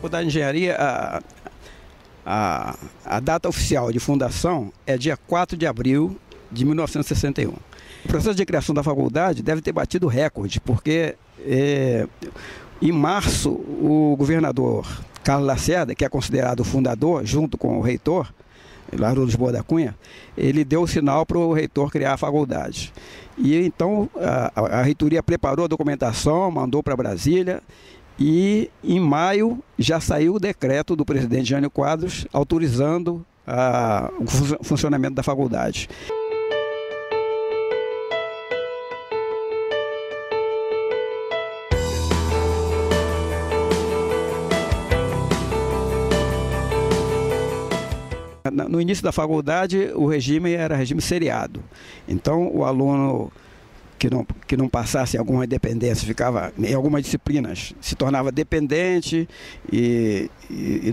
Faculdade de Engenharia, a data oficial de fundação é dia 4 de abril de 1961. O processo de criação da faculdade deve ter batido recorde, porque em março o governador Carlos Lacerda, que é considerado o fundador, junto com o reitor, Largo de Lisboa da Cunha, ele deu o sinal para o reitor criar a faculdade. E então a reitoria preparou a documentação, mandou para Brasília, e em maio já saiu o decreto do presidente Jânio Quadros autorizando o funcionamento da faculdade. No início da faculdade, o regime era regime seriado. Então, o aluno que não passasse alguma dependência, ficava em algumas disciplinas, se tornava dependente e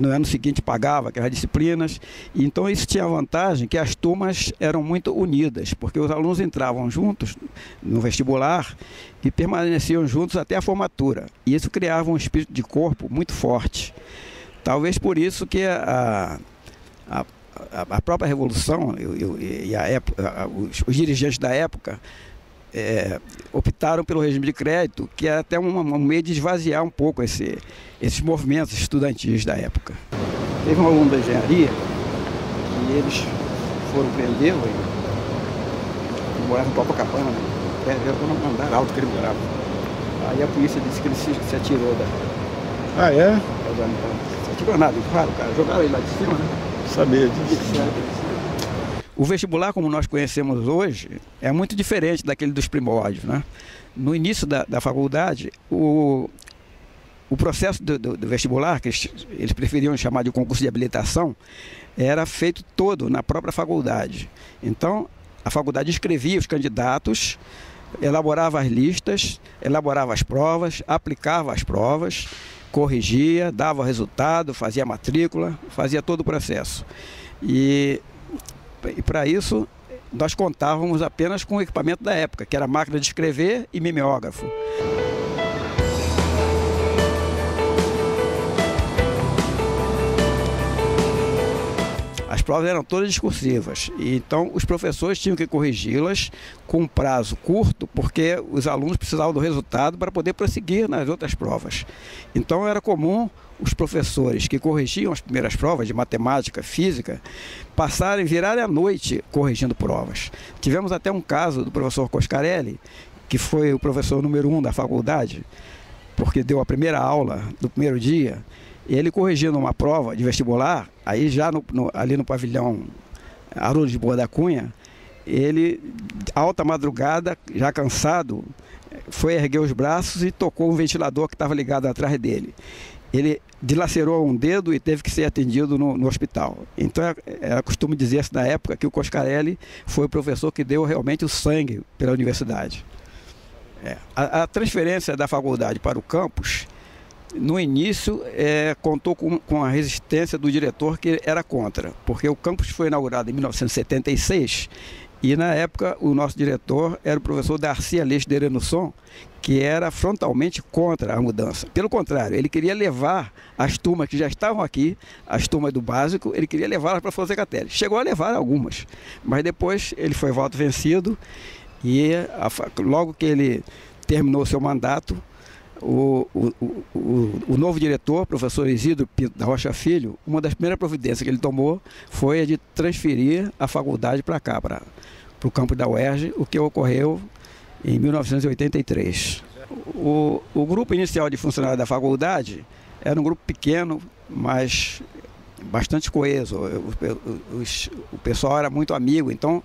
no ano seguinte pagava aquelas disciplinas. Então, isso tinha a vantagem que as turmas eram muito unidas, porque os alunos entravam juntos no vestibular e permaneciam juntos até a formatura. E isso criava um espírito de corpo muito forte. Talvez por isso que a própria Revolução e a época, os dirigentes da época optaram pelo regime de crédito, que era até um meio de esvaziar um pouco esses movimentos estudantis da época. Teve um aluno da engenharia e eles foram prendê-lo e morava em Copacabana, era no andar alto que ele morava. Aí a polícia disse que ele se atirou da... Ah, é? Se atirou nada, empurraram o cara, jogaram ele lá de cima, né? Sabia disso. O vestibular, como nós conhecemos hoje, é muito diferente daquele dos primórdios, né? No início da faculdade, o processo do vestibular, que eles preferiam chamar de concurso de habilitação, era feito todo na própria faculdade. Então, a faculdade escrevia os candidatos, elaborava as listas, elaborava as provas, aplicava as provas, corrigia, dava o resultado, fazia a matrícula, fazia todo o processo. E para isso, nós contávamos apenas com o equipamento da época, que era máquina de escrever e mimeógrafo. As provas eram todas discursivas, e então os professores tinham que corrigi-las com um prazo curto, porque os alunos precisavam do resultado para poder prosseguir nas outras provas. Então era comum os professores que corrigiam as primeiras provas de matemática, física, virarem a noite corrigindo provas. Tivemos até um caso do professor Coscarelli, que foi o professor número 1 da faculdade, porque deu a primeira aula do primeiro dia. Ele corrigindo uma prova de vestibular, aí já ali no pavilhão Haroldo de Lisboa da Cunha, ele, alta madrugada, já cansado, foi erguer os braços e tocou um ventilador que estava ligado atrás dele. Ele dilacerou um dedo e teve que ser atendido no hospital. Então era costume dizer-se na época que o Coscarelli foi o professor que deu realmente o sangue pela universidade. A transferência da faculdade para o campus, no início, contou com a resistência do diretor, que era contra, porque o campus foi inaugurado em 1976 e, na época, o nosso diretor era o professor Darcy Aleixo de Erenusson, que era frontalmente contra a mudança. Pelo contrário, ele queria levar as turmas que já estavam aqui, as turmas do básico, ele queria levá-las para a Fonseca Teles. Chegou a levar algumas, mas depois ele foi voto vencido e, logo que ele terminou seu mandato, o novo diretor, professor Isidro Pinto da Rocha Filho, uma das primeiras providências que ele tomou foi a de transferir a faculdade para cá, para o campus da UERJ, o que ocorreu em 1983. O grupo inicial de funcionários da faculdade era um grupo pequeno, mas bastante coeso. O pessoal era muito amigo, então,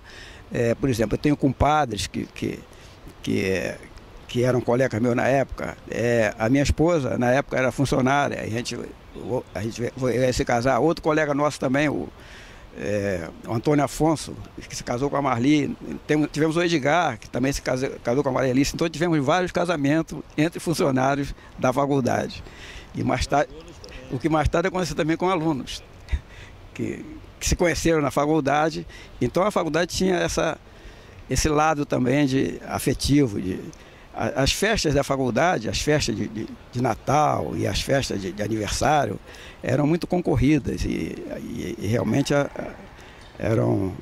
por exemplo, eu tenho compadres que eram colegas meus na época. A minha esposa, na época, era funcionária, a gente ia se casar. Outro colega nosso também, o Antônio Afonso, que se casou com a Marli. Tivemos o Edgar, que também se casou com a Maria Alice. Então tivemos vários casamentos entre funcionários da faculdade. E mais tarde, o que mais tarde aconteceu também com alunos que se conheceram na faculdade. Então a faculdade tinha esse lado também afetivo, As festas da faculdade, as festas de Natal e as festas de aniversário eram muito concorridas e realmente eram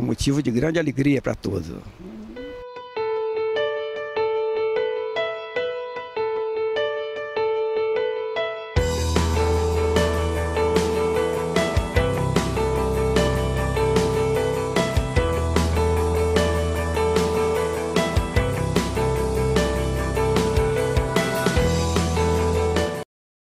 motivo de grande alegria para todos.